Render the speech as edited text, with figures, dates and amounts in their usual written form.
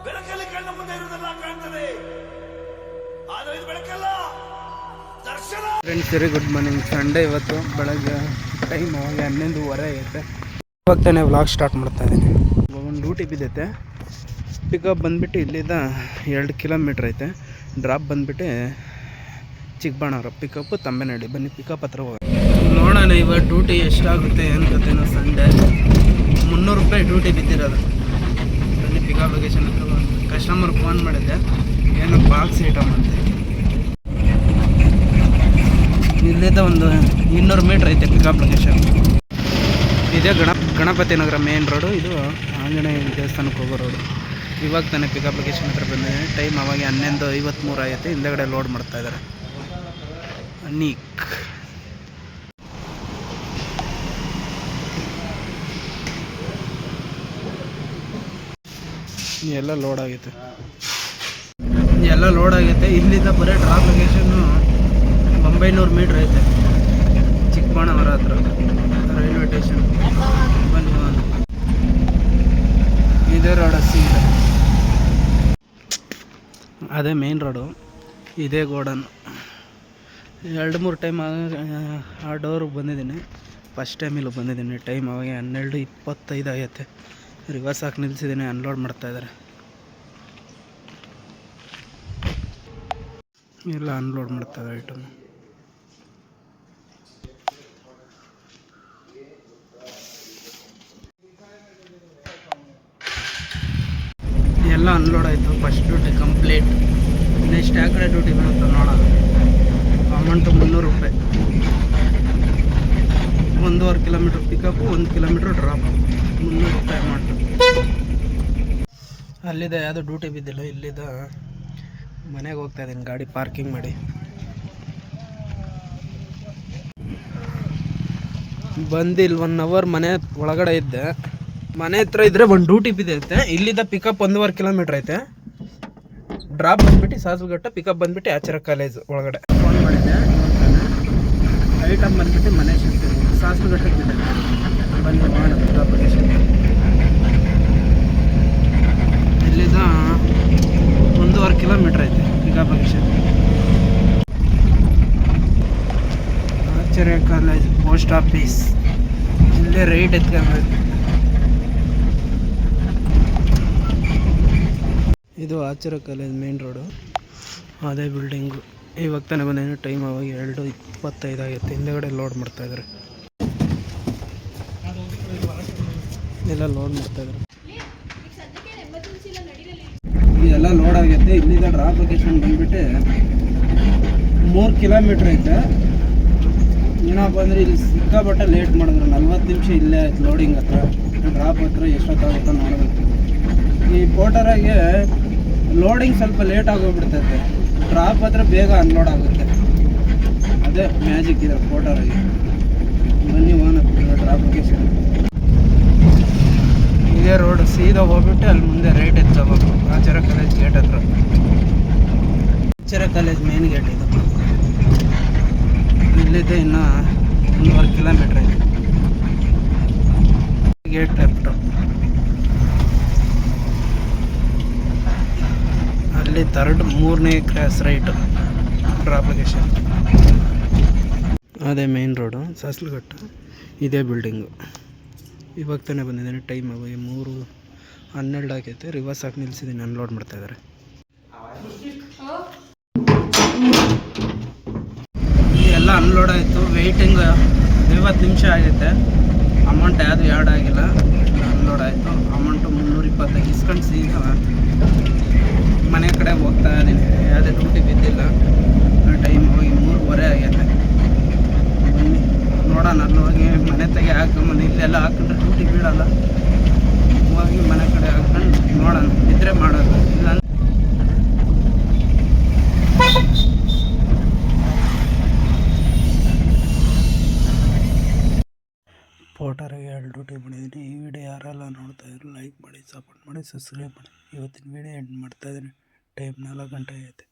ಬೆಳಕಲ್ಲಿ ಕಣ್ಣ ಮುಂದೆ ಇರುವುದೆಲ್ಲ ಕಾಣ್ತದೆ, ಆದರೆ ಇದು ಬೆಳಕಲ್ಲ, ದರ್ಶನ. Friends very good morning. Sunday ಇವತ್ತು ಬೆಳಗ್ಗೆ ಟೈಮ್ ಅವಾಗ 11:30 ಆಗೈತೆ. ಇವಾಗ ತಾನೇ ವ್ಲಾಗ್ ಸ್ಟಾರ್ಟ್ ಮಾಡ್ತಾ ಇದ್ದೀನಿ. ಒಂದು ಡ್ಯೂಟಿ ಬಿದ್ದೈತೆ. ಪಿಕಪ್ ಬಂದುಬಿಟ್ಟು ಇಲ್ಲಿಂದ 2 ಕಿಲೋಮೀಟ್ರ್ ಐತೆ. ಡ್ರಾಪ್ ಬಂದುಬಿಟ್ಟು ಚಿಕ್ಕಬಳ್ಳಾಪುರ, ಪಿಕಪ್ಪು ತಂಬೆನಹಳ್ಳಿ. ಬನ್ನಿ ಪಿಕಪ್ ಹತ್ರ ಹೋಗೋಣ. ನೋಡೋಣ ಇವಾಗ ಡ್ಯೂಟಿ ಎಷ್ಟಾಗುತ್ತೆ ಏನು ಗೊತ್ತೇನೋ. ಸಂಡೇ 300 ರೂಪಾಯಿ ಡ್ಯೂಟಿ ಬಿದ್ದಿರೋದು. ಬನ್ನಿ ಪಿಕಪ್ ಲೊಕೇಶನ್ ಹತ್ರ. ಕಸ್ಟಮರ್ ಫೋನ್ ಮಾಡಿದ್ದೆ, ಏನೋ ಬಾಕ್ಸ್ ಐಟಮ್ ಅಂತ. ಇಲ್ಲಿಂದ ಒಂದು 200 ಮೀಟ್ರ್ ಐತೆ ಪಿಕಪ್ ಲೊಕೇಶನ್. ಇದೇ ಗಣಪತಿ ನಗರ ಮೇನ್ ರೋಡು. ಇದು ಆಂಜನೇಯ ದೇವಸ್ಥಾನಕ್ಕೆ ಹೋಗೋ ರೋಡು. ಇವಾಗ ತಾನೇ ಪಿಕಪ್ ಲೊಕೇಶನ್ ಹತ್ರ ಬಂದಿದೆ. ಟೈಮ್ ಅವಾಗ 11:53 ಆಗೈತೆ. ಹಿಂದೆಗಡೆ ಲೋಡ್ ಮಾಡ್ತಾಯಿದ್ದಾರೆ. ನೀಕ್ ಎಲ್ಲ ಲೋಡ್ ಆಗೈತೆ. ಇಲ್ಲಿಂದ ಬರೀ ಡ್ರಾಪ್ ಲೊಕೇಶನ್ನು 900 ಮೀಟ್ರ್ ಐತೆ. ಚಿಕ್ಕಬಳ್ಳಾಪುರ ಹತ್ರ ರೈಲ್ವೆ ಸ್ಟೇಷನ್. ಬನ್ನಿ ಇದೇ ರೋಡ್ ಸೀದಾ, ಅದೇ ಮೇನ್ ರೋಡು. ಇದೇ ಗೋಡನ್. 2-3 ಟೈಮ್ ಆ ಡೋರಿಗೆ ಬಂದಿದ್ದೀನಿ. ಫಸ್ಟ್ ಟೈಮ್ ಇಲ್ಲಿ ಬಂದಿದ್ದೀನಿ. ಟೈಮ್ ಅವಾಗ 12:25 ಆಗೈತೆ. ರಿವರ್ಸ್ ಹಾಕಿ ನಿಲ್ಲಿಸಿದ್ದೀನಿ. ಅನ್ಲೋಡ್ ಮಾಡ್ತಾಯಿದ್ದಾರೆ. ಎಲ್ಲ ಅನ್ಲೋಡ್ ಮಾಡ್ತಾಯಿದ್ದಾರೆ ಐಟಮ್. ಎಲ್ಲ ಅನ್ಲೋಡ್ ಆಯಿತು. First duty complete. ನೆಕ್ಸ್ಟ್ ಆ ಕಡೆ ಡ್ಯೂಟಿ ಬರುತ್ತೆ ನೋಡೋಣ. ಅಮೌಂಟು 300 ರೂಪಾಯಿ. 1.5 ಕಿಲೋಮೀಟ್ರ್ ಪಿಕಪ್ಪು, 1 ಕಿಲೋಮೀಟ್ರ್ ಡ್ರಾಪ್. 300 ರೂಪಾಯಿ ಅಮೌಂಟು. ಅಲ್ಲಿದ್ದ ಯಾವುದೋ ಡ್ಯೂಟಿ ಬಿದ್ದಿಲ್ಲ. ಇಲ್ಲಿದ್ದ ಮನೆಗೆ ಹೋಗ್ತಾಯಿದ್ದೀನಿ ಗಾಡಿ ಪಾರ್ಕಿಂಗ್ ಮಾಡಿ. ಬಂದಿಲ್ಲ. 1 ಅವರ್ ಮನೆ ಒಳಗಡೆ ಇದ್ದೆ. ಮನೆ ಹತ್ರ ಇದ್ದರೆ ಒಂದು ಡ್ಯೂಟಿ ಬಿದ್ದೈತೆ. ಇಲ್ಲಿದ್ದ ಪಿಕಪ್ 1.5 ಕಿಲೋಮೀಟ್ರ್ ಐತೆ. ಡ್ರಾಪ್ ಬಂದುಬಿಟ್ಟು ಸಾಸಲಘಟ್ಟ, ಪಿಕಪ್ ಬಂದುಬಿಟ್ಟು ಆಚಾರ ಕಾಲೇಜ್ ಒಳಗಡೆ. ಫೋನ್ ಮಾಡಿದ್ದೆ. ಐಟಮ್ ಬಂದುಬಿಟ್ಟು ಮನೆ ಸಿಗ್ತೀನಿ. ಸಾಸಲಘಟ್ಟಕ್ಕೆ ಬಿದ್ದೆ. ಬನ್ನಿ ಮಾಡೋಣ ಪಿಕಪ್ ಲೊಕೇಶನ್. ಇಲ್ಲಿಂದ 1.5 ಕಿಲೋಮೀಟ್ರ್ ಐತೆ ಪಿಕಪ್ ಲೊಕೇಶನ್. ಆಚಾರ್ಯ ಕಾಲೇಜ್, ಪೋಸ್ಟ್ ಆಫೀಸ್. ಇಲ್ಲೇ ರೈಟ್ ಎತ್ಕೊಂಡ್ಬೇಕು. ಇದು ಆಚಾರ್ಯ ಕಾಲೇಜ್ ಮೇನ್ ರೋಡು. ಅದೇ ಬಿಲ್ಡಿಂಗು. ಇವಾಗ ತಾನೇ ಬಂದೇನು. ಟೈಮ್ ಅವಾಗ 2:25 ಆಗೈತೆ. ಹಿಂದೆಗಡೆ ಲೋಡ್ ಮಾಡ್ತಾಯಿದ್ದಾರೆ. ಎಲ್ಲ ಲೋಡ್ ಮಾಡ್ತಾಯಿದ್ದಾರೆ. ಇದೆಲ್ಲ ಲೋಡ್ ಆಗೈತೆ. ಇಲ್ಲಿಂದ ಡ್ರಾಪ್ ಲೊಕೇಶನ್ ಬಂದುಬಿಟ್ಟು 3 ಕಿಲೋಮೀಟ್ರ್ ಐತೆ. ಏನಪ್ಪ ಅಂದರೆ ಇಲ್ಲಿ ಸಿಕ್ಕಾಪಟ್ಟೆ ಲೇಟ್ ಮಾಡಿದ್ರು. 40 ನಿಮಿಷ ಇಲ್ಲೇ ಆಯ್ತು ಲೋಡಿಂಗ್ ಹತ್ರ. ಡ್ರಾಪ್ ಹತ್ರ ಎಷ್ಟೊತ್ತಾಗುತ್ತೋ ನೋಡಬೇಕು. ಈ ಪೋಟರಾಗೆ ಲೋಡಿಂಗ್ ಸ್ವಲ್ಪ ಲೇಟ್ ಆಗೋಗ್ಬಿಡ್ತೈತೆ. ಡ್ರಾಪ್ ಹತ್ರ ಬೇಗ ಅನ್ಲೋಡ್ ಆಗುತ್ತೆ. ಅದೇ ಮ್ಯಾಜಿಕ್ ಇದೆ ಪೋಟರಾಗೆ. ಬನ್ನಿ ಹೋಗೋಣ ಡ್ರಾಪ್ ಲೊಕೇಶನ್. ಇದೇ ರೋಡ್ ಸೀದಾ ಹೋಗ್ಬಿಟ್ಟು ಅಲ್ಲಿ ಮುಂದೆ ರೈಟ್ ಎತ್ಕೋಬೇಕು. ಆಚಾರ್ಯ ಕಾಲೇಜ್ ಗೇಟ್ ಹತ್ರ. ಆಚಾರ್ಯ ಕಾಲೇಜ್ ಮೇನ್ ಗೇಟ್ ಇದು. ಇಲ್ಲಿದ್ದೆ ಇನ್ನು 1.5 ಕಿಲೋಮೀಟ್ರ್ ಇದೆ. Gate left. ಅಲ್ಲಿ 3ನೇ ಕ್ರಾಸ್ ರೈಟು ಡ್ರಾಪ್ ಲೊಕೇಶನ್. ಅದೇ ಮೇನ್ ರೋಡು ಸಾಸಲಘಟ್ಟ. ಇದೇ ಬಿಲ್ಡಿಂಗು. ಇವಾಗ ತಾನೇ ಬಂದಿದ್ದೀನಿ. ಟೈಮ್ ಅವಾಗ 3:12 ಆಗೈತೆ. ರಿವರ್ಸ್ ಹಾಕಿ ನಿಲ್ಲಿಸಿದ್ದೀನಿ. ಅನ್ಲೋಡ್ ಮಾಡ್ತಾಯಿದ್ದಾರೆ. ಎಲ್ಲ ಅನ್ಲೋಡ್ ಆಯಿತು. ವೆಯ್ಟಿಂಗ್ 50 ನಿಮಿಷ ಆಗೈತೆ. ಅಮೌಂಟ್ ಯಾವುದು ಆ್ಯಡ್ ಆಗಿಲ್ಲ. ಅನ್ಲೋಡ್ ಆಯಿತು. ಅಮೌಂಟು 325 ಇಸ್ಕೊಂಡು ಸೀದಾ ಮನೆ ಕಡೆ ಹೋಗ್ತಾ ಇದ್ದೀನಿ. ಯಾವುದೇ ಡ್ಯೂಟಿ ಬಿದ್ದಿಲ್ಲ. ಟೈಮ್ ಹೋಗಿ 3:15 ಆಗೈತೆ. ಬನ್ನಿ ನೋಡೋಣ. ಅಲ್ಲಿ ಹೋಗಿ ಮನೆ ತೆಗೆ ಹಾಕೊಂಬಂದು ಇಲ್ಲೆಲ್ಲ ಹಾಕೊಂಡ್ರೆ ಡ್ಯೂಟಿ ಬೀಳಲ್ಲ. ಹೋಗಿ ಮನೆ ಕಡೆ ಹಾಕೊಂಡು ನೋಡೋಣ. ಇದ್ರೆ ಮಾಡೋದು, ಇಲ್ಲ ಪೋಟರಿಗೆ 2 ಡ್ಯೂಟಿ ಮಾಡಿದ್ದೀನಿ. ಈ ವಿಡಿಯೋ ಯಾರೆಲ್ಲ ನೋಡ್ತಾ ಇದ್ರು ಲೈಕ್ ಮಾಡಿ, ಸಪೋರ್ಟ್ ಮಾಡಿ, ಸಬ್ಸ್ಕ್ರೈಬ್ ಮಾಡಿ. ಇವತ್ತಿನ ವಿಡಿಯೋ ಎಂಡ್ ಮಾಡ್ತಾಯಿದ್ದೀನಿ. ಟೈಮ್ 4 ಗಂಟೆ ಆಗೈತೆ.